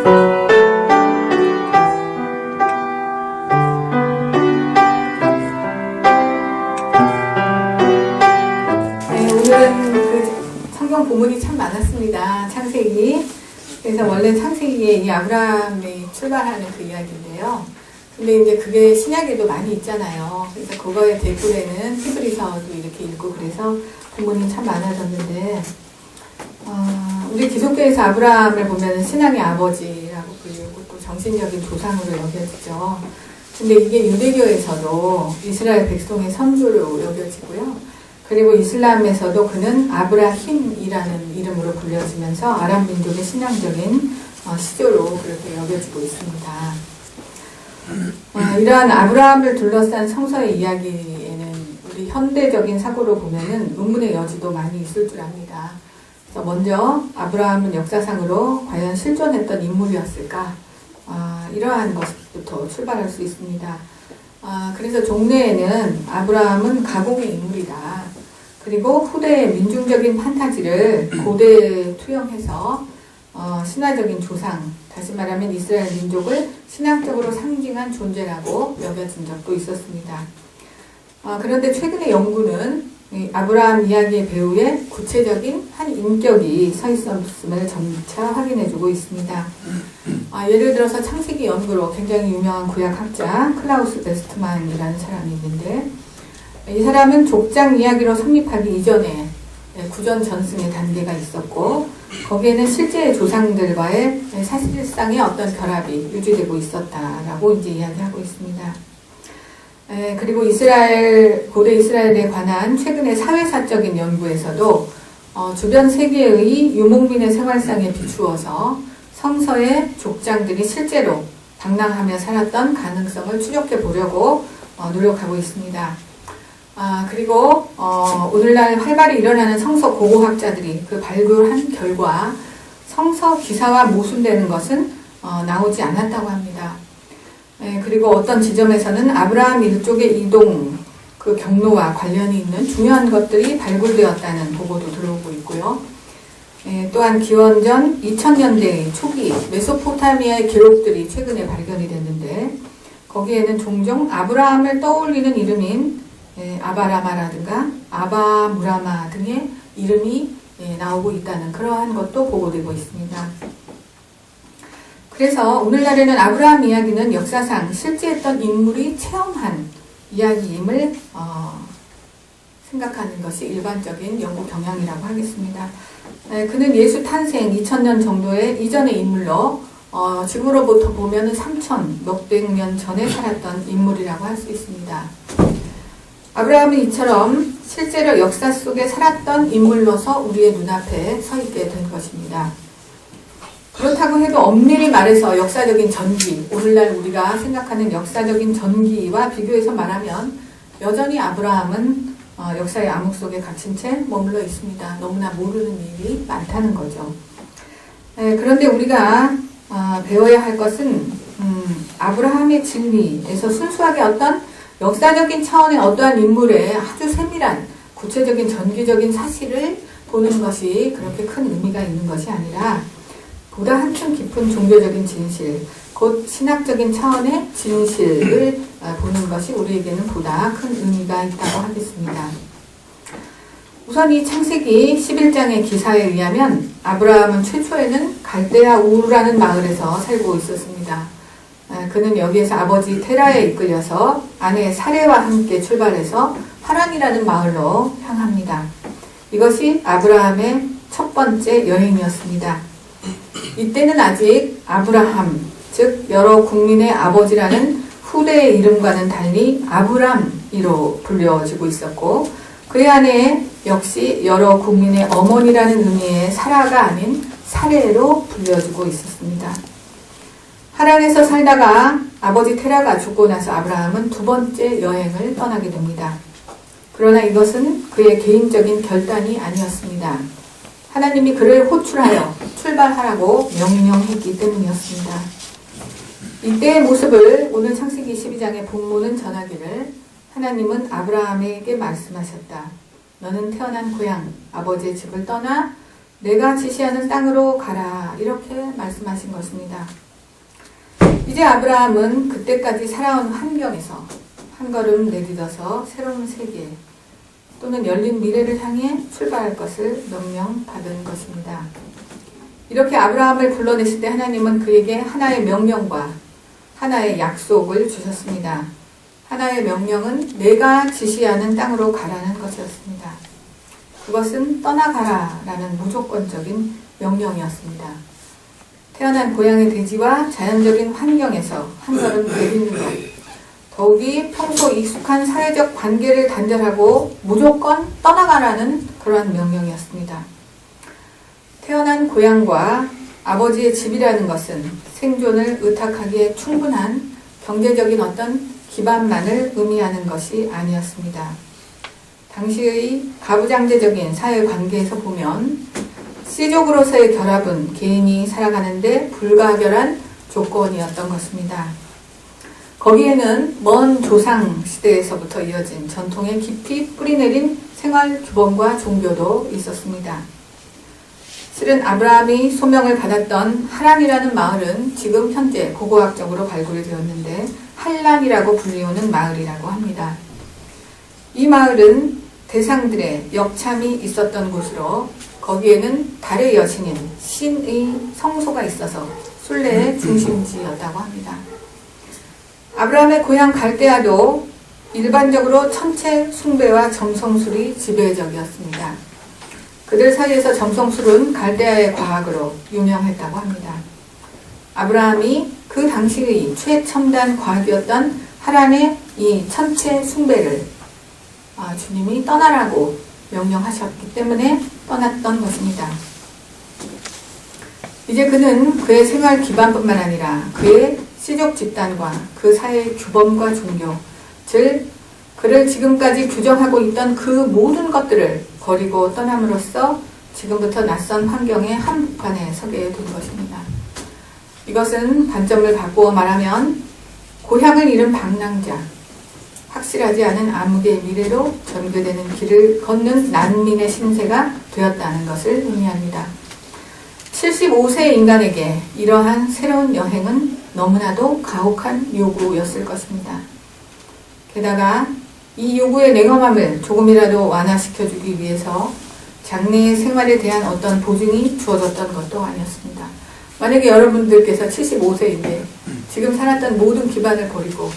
오늘은 그 성경 본문이 참 많았습니다. 창세기. 그래서 원래 창세기에 이 아브라함이 출발하는 그 이야기인데요. 근데 이제 그게 신약에도 많이 있잖아요. 그래서 그거에 대꾸에는 히브리서도 이렇게 읽고 그래서 본문이 참 많아졌는데, 우리 기독교에서 아브라함을 보면 신앙의 아버지라고 불리고 또 정신적인 조상으로 여겨지죠. 근데 이게 유대교에서도 이스라엘 백성의 선조로 여겨지고요. 그리고 이슬람에서도 그는 아브라힘이라는 이름으로 불려지면서 아랍 민족의 신앙적인 시조로 그렇게 여겨지고 있습니다. 이러한 아브라함을 둘러싼 성서의 이야기에는 우리 현대적인 사고로 보면은 의문의 여지도 많이 있을 줄 압니다. 그래서 먼저 아브라함은 역사상으로 과연 실존했던 인물이었을까? 이러한 것부터 출발할 수 있습니다. 그래서 종래에는 아브라함은 가공의 인물이다. 그리고 후대의 민중적인 판타지를 고대에 투영해서 신화적인 조상, 다시 말하면 이스라엘 민족을 신학적으로 상징한 존재라고 여겨진 적도 있었습니다. 그런데 최근의 연구는 아브라함 이야기의 배후에 구체적인 한 인격이 서 있었음을 점차 확인해주고 있습니다. 예를 들어서 창세기 연구로 굉장히 유명한 구약학자 클라우스 베스트만이라는 사람이 있는데, 이 사람은 족장 이야기로 성립하기 이전에 구전 전승의 단계가 있었고, 거기에는 실제 조상들과의 사실상의 어떤 결합이 유지되고 있었다라고 이제 이야기하고 있습니다. 그리고 고대 이스라엘에 관한 최근의 사회사적인 연구에서도 주변 세계의 유목민의 생활상에 비추어서 성서의 족장들이 실제로 방랑하며 살았던 가능성을 추적해 보려고 노력하고 있습니다. 그리고 오늘날 활발히 일어나는 성서 고고학자들이 그 발굴한 결과 성서 기사와 모순되는 것은 나오지 않았다고 합니다. 그리고 어떤 지점에서는 아브라함 일족의 이동 그 경로와 관련이 있는 중요한 것들이 발굴되었다는 보고도 들어오고 있고요. 또한 기원전 2000년대 초기 메소포타미아의 기록들이 최근에 발견이 됐는데, 거기에는 종종 아브라함을 떠올리는 이름인 아바라마라든가 아바무라마 등의 이름이 나오고 있다는 그러한 것도 보고되고 있습니다. 그래서 오늘날에는 아브라함 이야기는 역사상 실제했던 인물이 체험한 이야기임을 생각하는 것이 일반적인 연구 경향이라고 하겠습니다. 그는 예수 탄생 2000년 정도의 이전의 인물로 지구로부터 보면 3000 몇백 년 전에 살았던 인물이라고 할 수 있습니다. 아브라함은 이처럼 실제로 역사 속에 살았던 인물로서 우리의 눈앞에 서 있게 된 것입니다. 그렇다고 해도 엄밀히 말해서 역사적인 전기, 오늘날 우리가 생각하는 역사적인 전기와 비교해서 말하면 여전히 아브라함은 역사의 암흑 속에 갇힌 채 머물러 있습니다. 너무나 모르는 일이 많다는 거죠. 그런데 우리가 배워야 할 것은 아브라함의 진리에서 순수하게 어떤 역사적인 차원의 어떠한 인물의 아주 세밀한 구체적인 전기적인 사실을 보는 것이 그렇게 큰 의미가 있는 것이 아니라 보다 한층 깊은 종교적인 진실, 곧 신학적인 차원의 진실을 보는 것이 우리에게는 보다 큰 의미가 있다고 하겠습니다. 우선 이 창세기 11장의 기사에 의하면 아브라함은 최초에는 갈대아 우르라는 마을에서 살고 있었습니다. 그는 여기에서 아버지 테라에 이끌려서 아내 사레와 함께 출발해서 하란이라는 마을로 향합니다. 이것이 아브라함의 첫 번째 여행이었습니다. 이때는 아직 아브라함, 즉 여러 국민의 아버지라는 후대의 이름과는 달리 아브람이로 불려지고 있었고, 그의 아내 역시 여러 국민의 어머니라는 의미의 사라가 아닌 사레로 불려지고 있었습니다. 하란에서 살다가 아버지 테라가 죽고 나서 아브라함은 두 번째 여행을 떠나게 됩니다. 그러나 이것은 그의 개인적인 결단이 아니었습니다. 하나님이 그를 호출하여 출발하라고 명령했기 때문이었습니다. 이때의 모습을 오늘 창세기 12장의 본문은 전하기를, 하나님은 아브라함에게 말씀하셨다. 너는 태어난 고향, 아버지의 집을 떠나 내가 지시하는 땅으로 가라. 이렇게 말씀하신 것입니다. 이제 아브라함은 그때까지 살아온 환경에서 한 걸음 내딛어서 새로운 세계 또는 열린 미래를 향해 출발할 것을 명령받은 것입니다. 이렇게 아브라함을 불러내실 때 하나님은 그에게 하나의 명령과 하나의 약속을 주셨습니다. 하나의 명령은 내가 지시하는 땅으로 가라는 것이었습니다. 그것은 떠나가라 라는 무조건적인 명령이었습니다. 태어난 고향의 대지와 자연적인 환경에서 한 걸음 내딛는 것, 더욱이 평소 익숙한 사회적 관계를 단절하고 무조건 떠나가라는 그러한 명령이었습니다. 태어난 고향과 아버지의 집이라는 것은 생존을 의탁하기에 충분한 경제적인 어떤 기반만을 의미하는 것이 아니었습니다. 당시의 가부장제적인 사회관계에서 보면 씨족으로서의 결합은 개인이 살아가는데 불가결한 조건이었던 것입니다. 거기에는 먼 조상 시대에서부터 이어진 전통에 깊이 뿌리내린 생활 규범과 종교도 있었습니다. 실은 아브라함이 소명을 받았던 하란이라는 마을은 지금 현재 고고학적으로 발굴이 되었는데 할란이라고 불리우는 마을이라고 합니다. 이 마을은 대상들의 역참이 있었던 곳으로 거기에는 달의 여신인 신의 성소가 있어서 순례의 중심지였다고 합니다. 아브라함의 고향 갈대아도 일반적으로 천체 숭배와 점성술이 지배적이었습니다. 그들 사이에서 점성술은 갈대아의 과학으로 유명했다고 합니다. 아브라함이 그 당시의 최첨단 과학이었던 하란의 이 천체 숭배를 주님이 떠나라고 명령하셨기 때문에 떠났던 것입니다. 이제 그는 그의 생활 기반뿐만 아니라 그의 씨족 집단과 그 사회의 규범과 종교, 즉 그를 지금까지 규정하고 있던 그 모든 것들을 버리고 떠남으로써 지금부터 낯선 환경의 한복판에 서게 된 것입니다. 이것은 관점을 바꾸어 말하면 고향을 잃은 방랑자, 확실하지 않은 암흑의 미래로 전개되는 길을 걷는 난민의 신세가 되었다는 것을 의미합니다. 75세 인간에게 이러한 새로운 여행은 너무나도 가혹한 요구였을 것입니다. 게다가 이 요구의 냉엄함을 조금이라도 완화시켜주기 위해서 장래의 생활에 대한 어떤 보증이 주어졌던 것도 아니었습니다. 만약에 여러분들께서 75세인데 지금 살았던 모든 기반을 버리고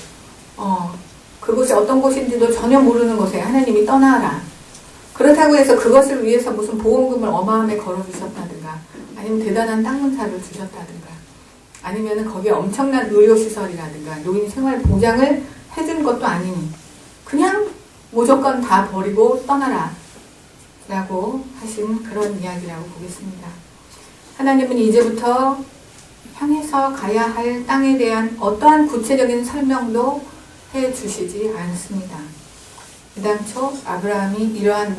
그곳이 어떤 곳인지도 전혀 모르는 곳에 하나님이 떠나라. 그렇다고 해서 그것을 위해서 무슨 보험금을 어마어마하게 걸어주셨다든가 아니면 대단한 땅 문사를 주셨다든가 아니면 거기에 엄청난 의료시설이라든가 노인 생활 보장을 해준 것도 아니니 그냥 무조건 다 버리고 떠나라 라고 하신 그런 이야기라고 보겠습니다. 하나님은 이제부터 향해서 가야 할 땅에 대한 어떠한 구체적인 설명도 해주시지 않습니다. 애당초 아브라함이 이러한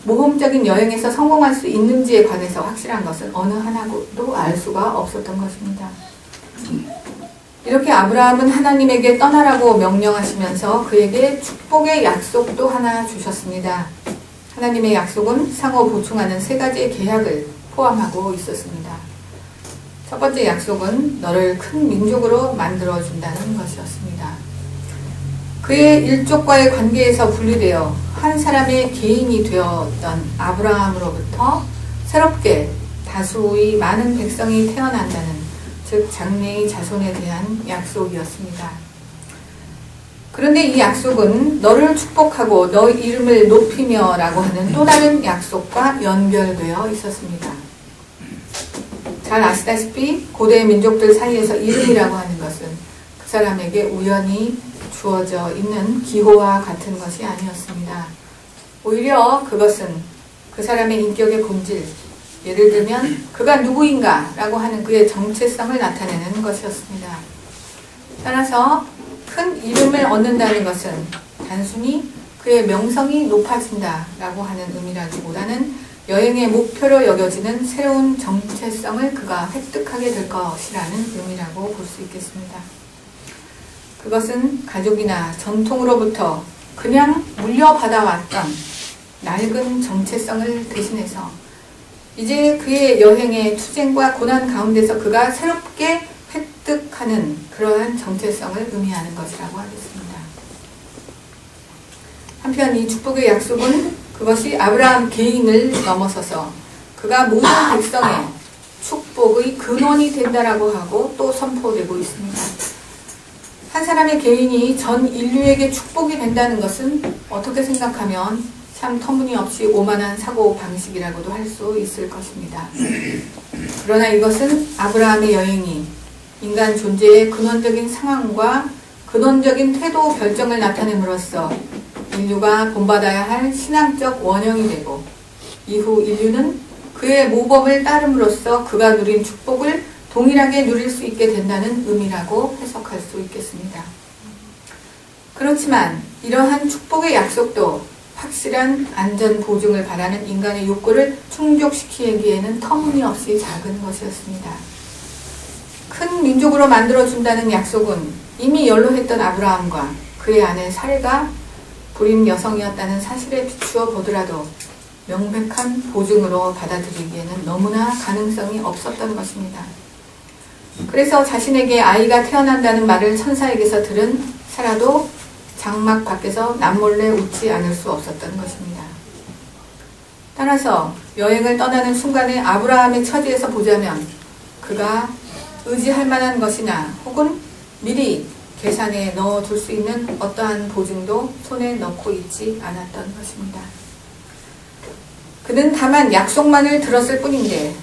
모험적인 여행에서 성공할 수 있는지에 관해서 확실한 것은 어느 하나도 알 수가 없었던 것입니다. 이렇게 아브라함은 하나님에게 떠나라고 명령하시면서 그에게 축복의 약속도 하나 주셨습니다. 하나님의 약속은 상호 보충하는 세 가지의 계약을 포함하고 있었습니다. 첫 번째 약속은 너를 큰 민족으로 만들어준다는 것이었습니다. 그의 일족과의 관계에서 분리되어 한 사람의 개인이 되었던 아브라함으로부터 새롭게 다수의 많은 백성이 태어난다는 즉 장래의 자손에 대한 약속이었습니다. 그런데 이 약속은 너를 축복하고 너 이름을 높이며 라고 하는 또 다른 약속과 연결되어 있었습니다. 잘 아시다시피 고대 민족들 사이에서 이름이라고 하는 것은 그 사람에게 우연히 주어져 있는 기호와 같은 것이 아니었습니다. 오히려 그것은 그 사람의 인격의 본질, 예를 들면 그가 누구인가 라고 하는 그의 정체성을 나타내는 것이었습니다. 따라서 큰 이름을 얻는다는 것은 단순히 그의 명성이 높아진다 라고 하는 의미라기보다는 여행의 목표로 여겨지는 새로운 정체성을 그가 획득하게 될 것이라는 의미라고 볼 수 있겠습니다. 그것은 가족이나 전통으로부터 그냥 물려받아왔던 낡은 정체성을 대신해서 이제 그의 여행의 투쟁과 고난 가운데서 그가 새롭게 획득하는 그러한 정체성을 의미하는 것이라고 하겠습니다. 한편 이 축복의 약속은 그것이 아브라함 개인을 넘어서서 그가 모든 백성의 축복의 근원이 된다라고 하고 또 선포되고 있습니다. 한 사람의 개인이 전 인류에게 축복이 된다는 것은 어떻게 생각하면 참 터무니없이 오만한 사고방식이라고도 할 수 있을 것입니다. 그러나 이것은 아브라함의 여행이 인간 존재의 근원적인 상황과 근원적인 태도 결정을 나타냄으로써 인류가 본받아야 할 신앙적 원형이 되고 이후 인류는 그의 모범을 따름으로써 그가 누린 축복을 동일하게 누릴 수 있게 된다는 의미라고 해석할 수 있겠습니다. 그렇지만 이러한 축복의 약속도 확실한 안전 보증을 바라는 인간의 욕구를 충족시키기에는 터무니없이 작은 것이었습니다. 큰 민족으로 만들어준다는 약속은 이미 연로했던 아브라함과 그의 아내 사레가 불임 여성이었다는 사실에 비추어 보더라도 명백한 보증으로 받아들이기에는 너무나 가능성이 없었던 것입니다. 그래서 자신에게 아이가 태어난다는 말을 천사에게서 들은 사라도 장막 밖에서 남몰래 웃지 않을 수 없었던 것입니다. 따라서 여행을 떠나는 순간에 아브라함의 처지에서 보자면 그가 의지할 만한 것이나 혹은 미리 계산에 넣어둘 수 있는 어떠한 보증도 손에 넣고 있지 않았던 것입니다. 그는 다만 약속만을 들었을 뿐인데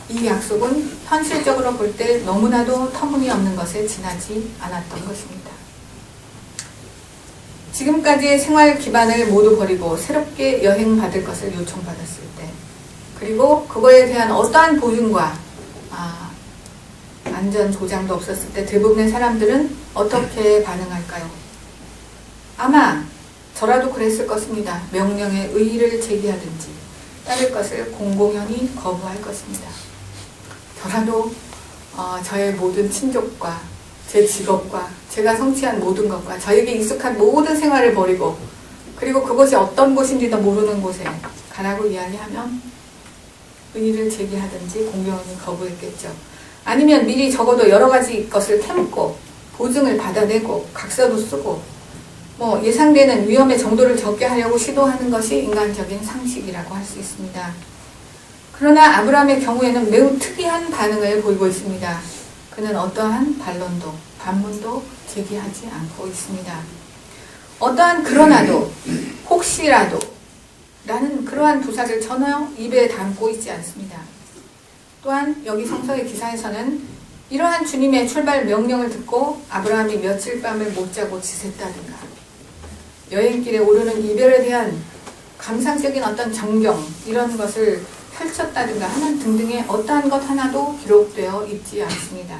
이 약속은 현실적으로 볼 때 너무나도 터무니없는 것에 지나지 않았던 것입니다. 지금까지의 생활 기반을 모두 버리고 새롭게 여행받을 것을 요청받았을 때 그리고 그거에 대한 어떠한 보증과 안전 보장도 없었을 때 대부분의 사람들은 어떻게 반응할까요? 아마 저라도 그랬을 것입니다. 명령에 의의를 제기하든지 따를 것을 공공연히 거부할 것입니다. 저라도 저의 모든 친족과 제 직업과 제가 성취한 모든 것과 저에게 익숙한 모든 생활을 버리고 그리고 그것이 어떤 곳인지도 모르는 곳에 가라고 이야기하면 의의를 제기하든지 공공연히 거부했겠죠. 아니면 미리 적어도 여러 가지 것을 캐묻고 보증을 받아내고 각서도 쓰고 예상되는 위험의 정도를 적게 하려고 시도하는 것이 인간적인 상식이라고 할 수 있습니다. 그러나 아브라함의 경우에는 매우 특이한 반응을 보이고 있습니다. 그는 어떠한 반론도 반문도 제기하지 않고 있습니다. 어떠한 그러나도 혹시라도 라는 그러한 부사를 전혀 입에 담고 있지 않습니다. 또한 여기 성서의 기사에서는 이러한 주님의 출발 명령을 듣고 아브라함이 며칠 밤을 못 자고 지샜다든가 여행길에 오르는 이별에 대한 감상적인 어떤 전경 이런 것을 펼쳤다든가 하는 등등의 어떠한 것 하나도 기록되어 있지 않습니다.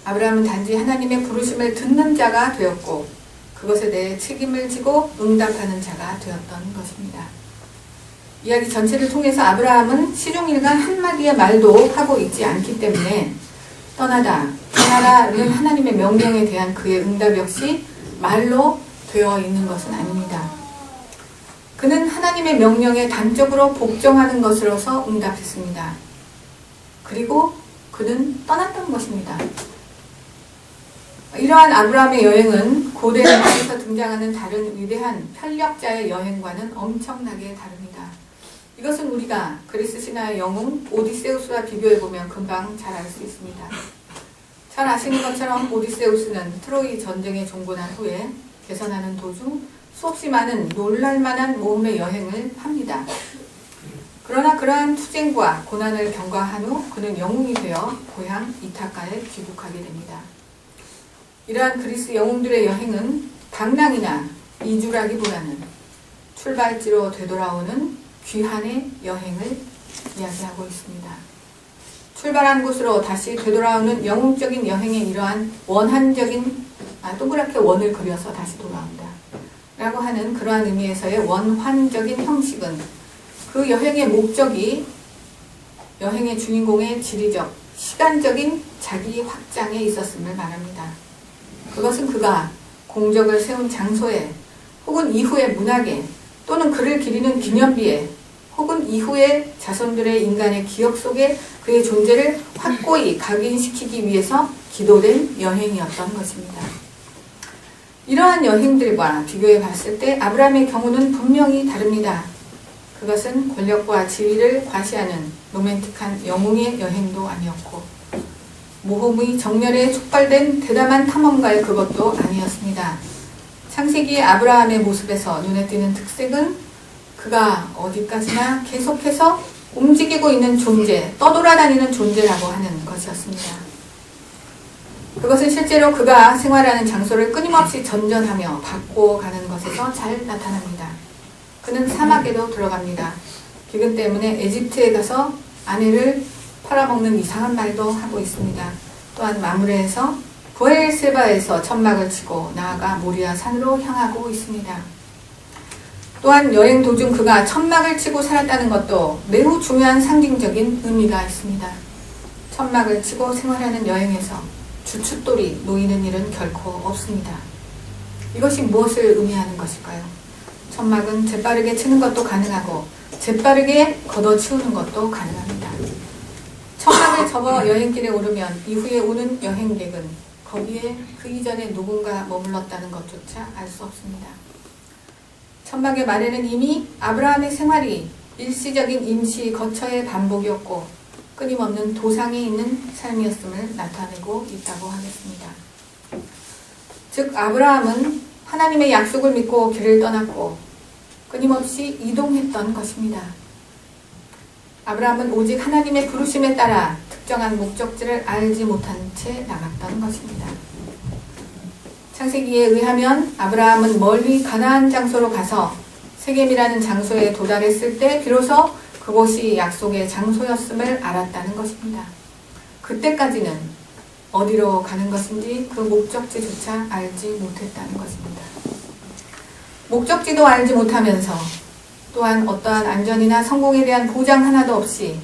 아브라함은 단지 하나님의 부르심을 듣는 자가 되었고 그것에 대해 책임을 지고 응답하는 자가 되었던 것입니다. 이야기 전체를 통해서 아브라함은 시종일관 한마디의 말도 하고 있지 않기 때문에 떠나라는 하나님의 명령에 대한 그의 응답 역시 말로 되어 있는 것은 아닙니다. 그는 하나님의 명령에 단적으로 복종하는 것으로서 응답했습니다. 그리고 그는 떠났던 것입니다. 이러한 아브라함의 여행은 고대 문학에서 등장하는 다른 위대한 편력자의 여행과는 엄청나게 다릅니다. 이것은 우리가 그리스 신화의 영웅 오디세우스와 비교해보면 금방 잘 알 수 있습니다. 잘 아시는 것처럼 오디세우스는 트로이 전쟁에 종군한 후에 개선하는 도중 수없이 많은 놀랄만한 모험의 여행을 합니다. 그러나 그러한 투쟁과 고난을 경과한 후 그는 영웅이 되어 고향 이타카에 귀국하게 됩니다. 이러한 그리스 영웅들의 여행은 방랑이나 이주라기보다는 출발지로 되돌아오는 귀환의 여행을 이야기하고 있습니다. 출발한 곳으로 다시 되돌아오는 영웅적인 여행의 이러한 원한적인 동그랗게 원을 그려서 다시 돌아온다 라고 하는 그러한 의미에서의 원환적인 형식은 그 여행의 목적이 여행의 주인공의 지리적, 시간적인 자기 확장에 있었음을 말합니다. 그것은 그가 공적을 세운 장소에 혹은 이후의 문학에 또는 그를 기리는 기념비에 혹은 이후의 자손들의 인간의 기억 속에 그의 존재를 확고히 각인시키기 위해서 기도된 여행이었던 것입니다. 이러한 여행들과 비교해 봤을 때 아브라함의 경우는 분명히 다릅니다. 그것은 권력과 지위를 과시하는 로맨틱한 영웅의 여행도 아니었고 모험의 정열에 촉발된 대담한 탐험가의 그것도 아니었습니다. 창세기의 아브라함의 모습에서 눈에 띄는 특색은 그가 어디까지나 계속해서 움직이고 있는 존재, 떠돌아다니는 존재라고 하는 것이었습니다. 그것은 실제로 그가 생활하는 장소를 끊임없이 전전하며 바꿔가는 것에서 잘 나타납니다. 그는 사막에도 들어갑니다. 기근 때문에 에집트에 가서 아내를 팔아먹는 이상한 말도 하고 있습니다. 또한 마므레에서 부엘세바에서 천막을 치고 나아가 모리아 산으로 향하고 있습니다. 또한 여행 도중 그가 천막을 치고 살았다는 것도 매우 중요한 상징적인 의미가 있습니다. 천막을 치고 생활하는 여행에서 주춧돌이 놓이는 일은 결코 없습니다. 이것이 무엇을 의미하는 것일까요? 천막은 재빠르게 치는 것도 가능하고 재빠르게 걷어치우는 것도 가능합니다. 천막을 접어 여행길에 오르면 이후에 오는 여행객은 거기에 그 이전에 누군가 머물렀다는 것조차 알 수 없습니다. 천막의 말에는 이미 아브라함의 생활이 일시적인 임시 거처의 반복이었고 끊임없는 도상에 있는 삶이었음을 나타내고 있다고 하겠습니다. 즉 아브라함은 하나님의 약속을 믿고 길을 떠났고 끊임없이 이동했던 것입니다. 아브라함은 오직 하나님의 부르심에 따라 특정한 목적지를 알지 못한 채 나갔던 것입니다. 창세기에 의하면 아브라함은 멀리 가나안 장소로 가서 세겜이라는 장소에 도달했을 때 비로소 그곳이 약속의 장소였음을 알았다는 것입니다. 그때까지는 어디로 가는 것인지 그 목적지조차 알지 못했다는 것입니다. 목적지도 알지 못하면서 또한 어떠한 안전이나 성공에 대한 보장 하나도 없이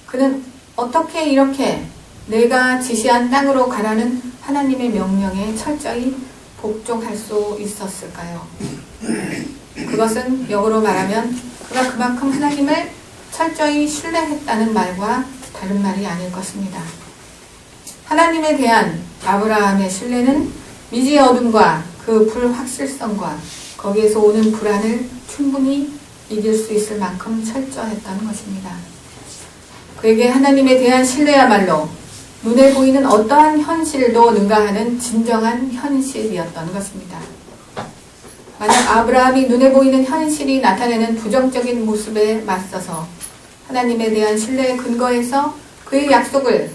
그는 어떻게 이렇게 내가 지시한 땅으로 가라는 하나님의 명령에 철저히 복종할 수 있었을까요? 그것은 역으로 말하면 그가 그만큼 하나님을 철저히 신뢰했다는 말과 다른 말이 아닐 것입니다. 하나님에 대한 아브라함의 신뢰는 미지의 어둠과 그 불확실성과 거기에서 오는 불안을 충분히 이길 수 있을 만큼 철저했던 것입니다. 그에게 하나님에 대한 신뢰야말로 눈에 보이는 어떠한 현실도 능가하는 진정한 현실이었던 것입니다. 만약 아브라함이 눈에 보이는 현실이 나타내는 부정적인 모습에 맞서서 하나님에 대한 신뢰의 근거에서 그의 약속을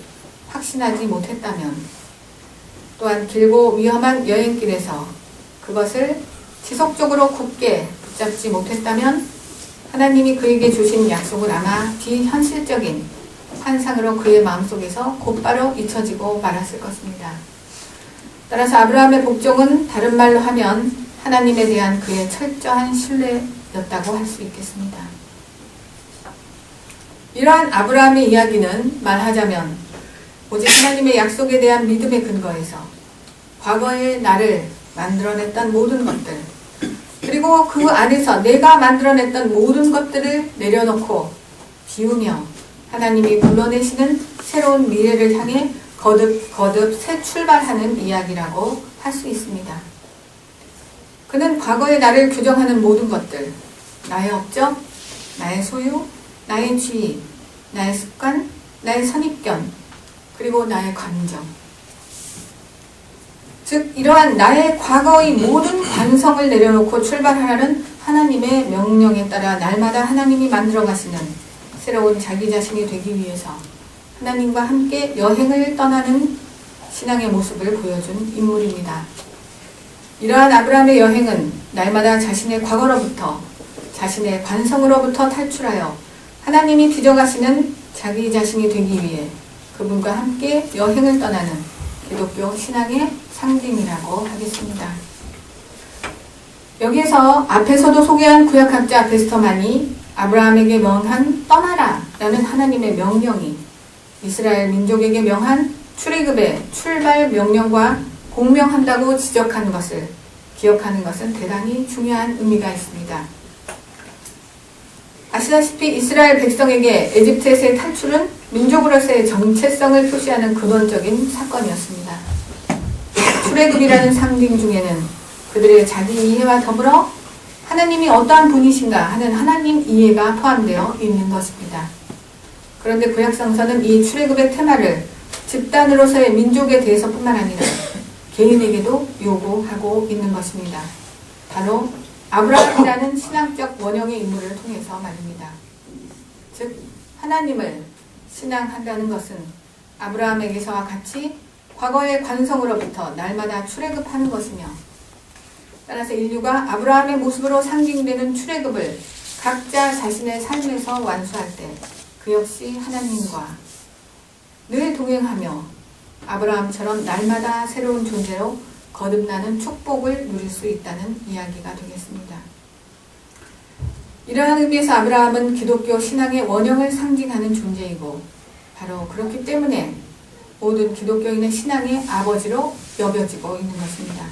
확신하지 못했다면 또한 길고 위험한 여행길에서 그것을 지속적으로 굳게 붙잡지 못했다면 하나님이 그에게 주신 약속을 아마 비현실적인 환상으로 그의 마음속에서 곧바로 잊혀지고 말았을 것입니다. 따라서 아브라함의 복종은 다른 말로 하면 하나님에 대한 그의 철저한 신뢰였다고 할 수 있겠습니다. 이러한 아브라함의 이야기는 말하자면 오직 하나님의 약속에 대한 믿음의 근거에서 과거의 나를 만들어냈던 모든 것들 그리고 그 안에서 내가 만들어냈던 모든 것들을 내려놓고 비우며 하나님이 불러내시는 새로운 미래를 향해 거듭 새 출발하는 이야기라고 할 수 있습니다. 그는 과거의 나를 규정하는 모든 것들, 나의 업적, 나의 소유, 나의 지위, 나의 습관, 나의 선입견, 그리고 나의 감정. 즉 이러한 나의 과거의 모든 관성을 내려놓고 출발하라는 하나님의 명령에 따라 날마다 하나님이 만들어 가시는 새로운 자기 자신이 되기 위해서 하나님과 함께 여행을 떠나는 신앙의 모습을 보여준 인물입니다. 이러한 아브라함의 여행은 날마다 자신의 과거로부터 자신의 관성으로부터 탈출하여 하나님이 빚어가시는 자기 자신이 되기 위해 그분과 함께 여행을 떠나는 기독교 신앙의 상징이라고 하겠습니다. 여기에서 앞에서도 소개한 구약학자 베스터만이 아브라함에게 명한 떠나라 라는 하나님의 명령이 이스라엘 민족에게 명한 출애굽의 출발 명령과 공명한다고 지적한 것을 기억하는 것은 대단히 중요한 의미가 있습니다. 아시다시피 이스라엘 백성에게 에집트에서의 탈출은 민족으로서의 정체성을 표시하는 근원적인 사건이었습니다. 출애굽이라는 상징 중에는 그들의 자기 이해와 더불어 하나님이 어떠한 분이신가 하는 하나님 이해가 포함되어 있는 것입니다. 그런데 구약성서는 이 출애굽의 테마를 집단으로서의 민족에 대해서뿐만 아니라 개인에게도 요구하고 있는 것입니다. 바로 아브라함이라는 신앙적 원형의 인물을 통해서 말입니다. 즉 하나님을 신앙한다는 것은 아브라함에게서와 같이 과거의 관성으로부터 날마다 출애굽하는 것이며, 따라서 인류가 아브라함의 모습으로 상징되는 출애굽을 각자 자신의 삶에서 완수할 때 그 역시 하나님과 늘 동행하며 아브라함처럼 날마다 새로운 존재로 거듭나는 축복을 누릴 수 있다는 이야기가 되겠습니다. 이러한 의미에서 아브라함은 기독교 신앙의 원형을 상징하는 존재이고, 바로 그렇기 때문에 모든 기독교인의 신앙의 아버지로 여겨지고 있는 것입니다.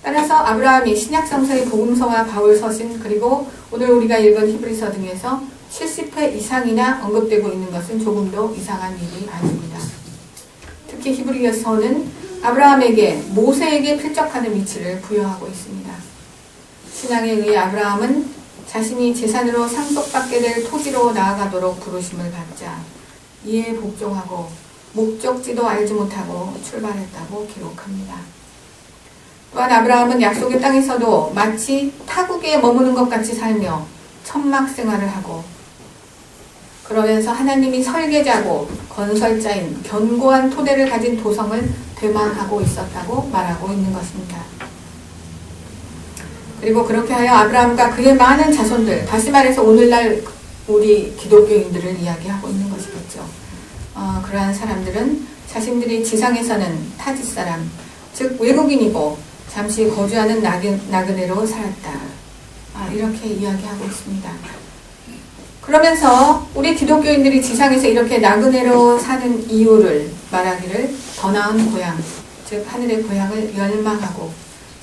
따라서 아브라함이 신약성서의 복음서와 바울서신, 그리고 오늘 우리가 읽은 히브리서 등에서 70회 이상이나 언급되고 있는 것은 조금도 이상한 일이 아닙니다. 특히 히브리서는 아브라함에게 모세에게 필적하는 위치를 부여하고 있습니다. 신앙에 의해 아브라함은 자신이 재산으로 상속받게 될 토지로 나아가도록 부르심을 받자 이에 복종하고 목적지도 알지 못하고 출발했다고 기록합니다. 또한 아브라함은 약속의 땅에서도 마치 타국에 머무는 것 같이 살며 천막 생활을 하고, 그러면서 하나님이 설계자고 건설자인 견고한 토대를 가진 도성을 대망하고 있었다고 말하고 있는 것입니다. 그리고 그렇게 하여 아브라함과 그의 많은 자손들, 다시 말해서 오늘날 우리 기독교인들을 이야기하고 있는 것이겠죠. 그러한 사람들은 자신들이 지상에서는 타지 사람, 즉 외국인이고 잠시 거주하는 나그네로 살았다. 이렇게 이야기하고 있습니다. 그러면서 우리 기독교인들이 지상에서 이렇게 나그네로 사는 이유를 말하기를 더 나은 고향, 즉 하늘의 고향을 열망하고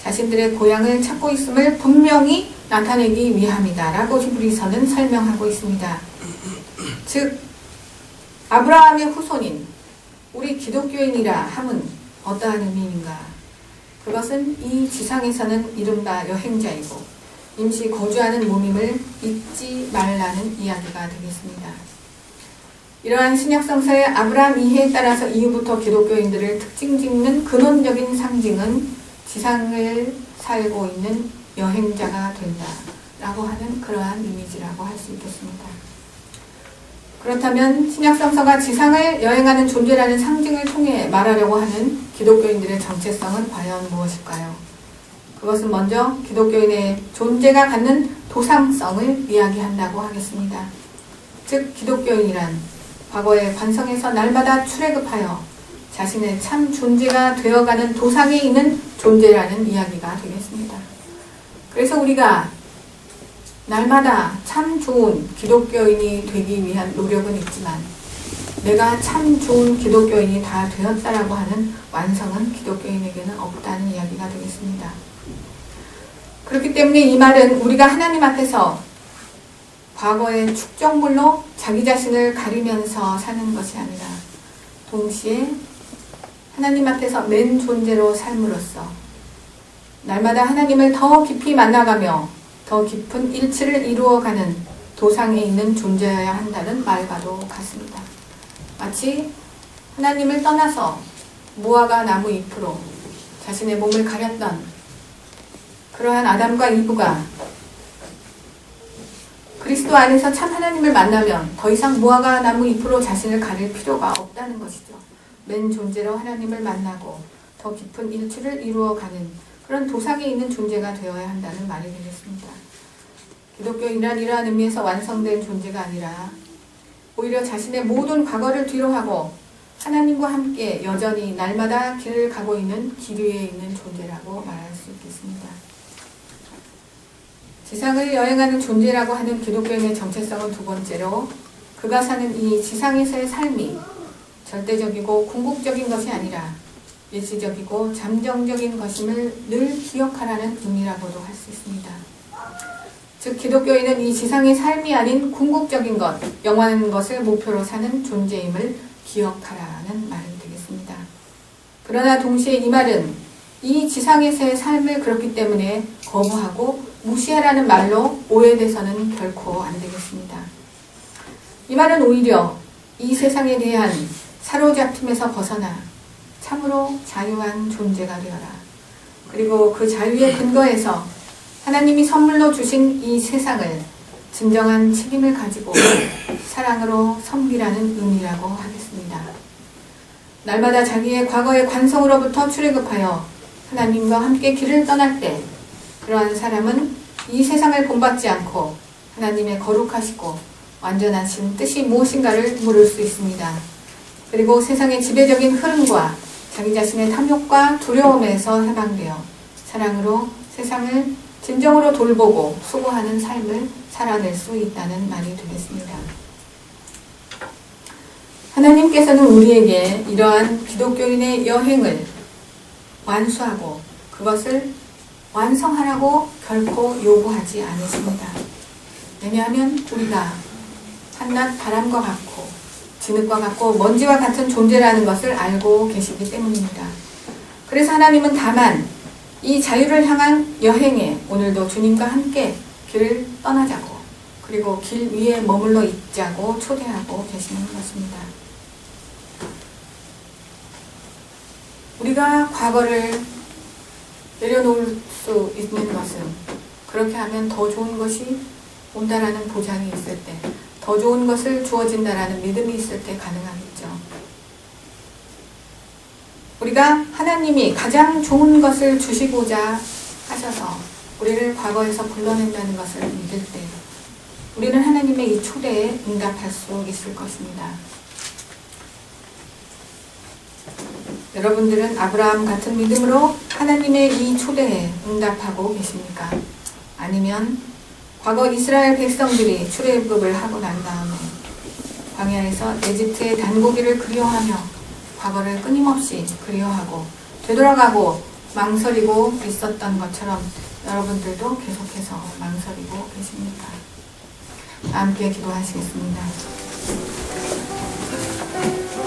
자신들의 고향을 찾고 있음을 분명히 나타내기 위함이다 라고 히브리서는 설명하고 있습니다. 즉 아브라함의 후손인 우리 기독교인이라 함은 어떠한 의미인가? 그것은 이 지상에서는 이른바 여행자이고 임시 거주하는 몸임을 잊지 말라는 이야기가 되겠습니다. 이러한 신약성서의 아브라함 이해에 따라서 이후부터 기독교인들을 특징짓는 근원적인 상징은 지상을 살고 있는 여행자가 된다라고 하는 그러한 이미지라고 할 수 있겠습니다. 그렇다면 신약성서가 지상을 여행하는 존재라는 상징을 통해 말하려고 하는 기독교인들의 정체성은 과연 무엇일까요? 그것은 먼저 기독교인의 존재가 갖는 도상성을 이야기한다고 하겠습니다. 즉 기독교인이란 과거의 관성에서 날마다 출애굽하여 자신의 참 존재가 되어가는 도상에 있는 존재라는 이야기가 되겠습니다. 그래서 우리가 날마다 참 좋은 기독교인이 되기 위한 노력은 있지만 내가 참 좋은 기독교인이 다 되었다라고 하는 완성은 기독교인에게는 없다는 이야기가 되겠습니다. 그렇기 때문에 이 말은 우리가 하나님 앞에서 과거의 축적물로 자기 자신을 가리면서 사는 것이 아니라 동시에 하나님 앞에서 맨 존재로 삶으로써 날마다 하나님을 더 깊이 만나가며 더 깊은 일치를 이루어가는 도상에 있는 존재여야 한다는 말과도 같습니다. 마치 하나님을 떠나서 무화과 나무 잎으로 자신의 몸을 가렸던 그러한 아담과 이브가 그리스도 안에서 참 하나님을 만나면 더 이상 무화과 나무 잎으로 자신을 가릴 필요가 없다는 것이죠. 맨 존재로 하나님을 만나고 더 깊은 일치를 이루어가는 그런 도상에 있는 존재가 되어야 한다는 말이 되겠습니다. 기독교인이란 이러한 의미에서 완성된 존재가 아니라 오히려 자신의 모든 과거를 뒤로하고 하나님과 함께 여전히 날마다 길을 가고 있는 길 위에 있는 존재라고 말할 수 있겠습니다. 지상을 여행하는 존재라고 하는 기독교인의 정체성은 두 번째로 그가 사는 이 지상에서의 삶이 절대적이고 궁극적인 것이 아니라 일시적이고 잠정적인 것임을 늘 기억하라는 의미라고도 할 수 있습니다. 즉 기독교인은 이 지상의 삶이 아닌 궁극적인 것, 영원한 것을 목표로 사는 존재임을 기억하라는 말이 되겠습니다. 그러나 동시에 이 말은 이 지상에서의 삶을 그렇기 때문에 거부하고 무시하라는 말로 오해돼서는 결코 안 되겠습니다. 이 말은 오히려 이 세상에 대한 사로잡힘에서 벗어나 참으로 자유한 존재가 되어라. 그리고 그 자유의 근거에서 하나님이 선물로 주신 이 세상을 진정한 책임을 가지고 사랑으로 섬기라는 의미라고 하겠습니다. 날마다 자기의 과거의 관성으로부터 출애굽하여 하나님과 함께 길을 떠날 때 그러한 사람은 이 세상을 본받지 않고 하나님의 거룩하시고 완전하신 뜻이 무엇인가를 물을 수 있습니다. 그리고 세상의 지배적인 흐름과 자기 자신의 탐욕과 두려움에서 해방되어 사랑으로 세상을 진정으로 돌보고 수고하는 삶을 살아낼 수 있다는 말이 되겠습니다. 하나님께서는 우리에게 이러한 기독교인의 여행을 완수하고 그것을 완성하라고 결코 요구하지 않으십니다. 왜냐하면 우리가 한낱 바람과 같고 진흙과 같고 먼지와 같은 존재라는 것을 알고 계시기 때문입니다. 그래서 하나님은 다만 이 자유를 향한 여행에 오늘도 주님과 함께 길을 떠나자고 그리고 길 위에 머물러 있자고 초대하고 계시는 것입니다. 우리가 과거를 내려놓을 수 있는 것은 그렇게 하면 더 좋은 것이 온다라는 보장이 있을 때, 더 좋은 것을 주어진다라는 믿음이 있을 때 가능하겠죠. 우리가 하나님이 가장 좋은 것을 주시고자 하셔서 우리를 과거에서 불러낸다는 것을 믿을 때 우리는 하나님의 이 초대에 응답할 수 있을 것입니다. 여러분들은 아브라함 같은 믿음으로 하나님의 이 초대에 응답하고 계십니까? 아니면 과거 이스라엘 백성들이 출애굽을 하고 난 다음에 광야에서 에집트의 단고기를 그리워하며 과거를 끊임없이 그리워하고 되돌아가고 망설이고 있었던 것처럼 여러분들도 계속해서 망설이고 계십니까? 함께 기도하시겠습니다.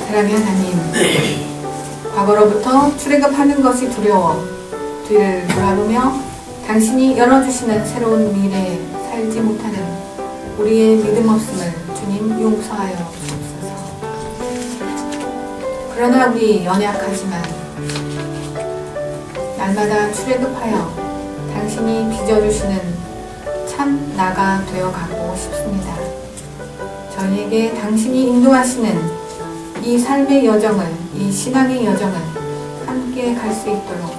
사랑의 하나님, 과거로부터 출애굽하는 것이 두려워 뒤를 돌아보며 당신이 열어주시는 새로운 미래에 살지 못하는 우리의 믿음 없음을 주님 용서하여 주옵소서. 그러나 우리 연약하지만 날마다 출애굽하여 당신이 빚어주시는 참 나가 되어가고 싶습니다. 저희에게 당신이 인도하시는 이 삶의 여정을, 이 신앙의 여정을 함께 갈 수 있도록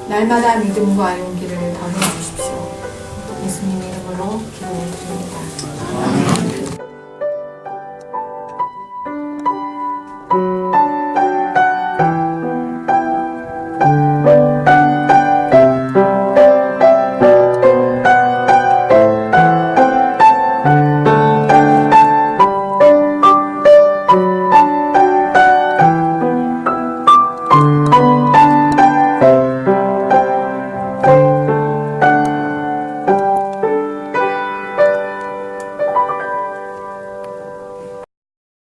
날마다 믿음과 용기를 더해 주십시오. 예수님의 이름으로 기도드립니다.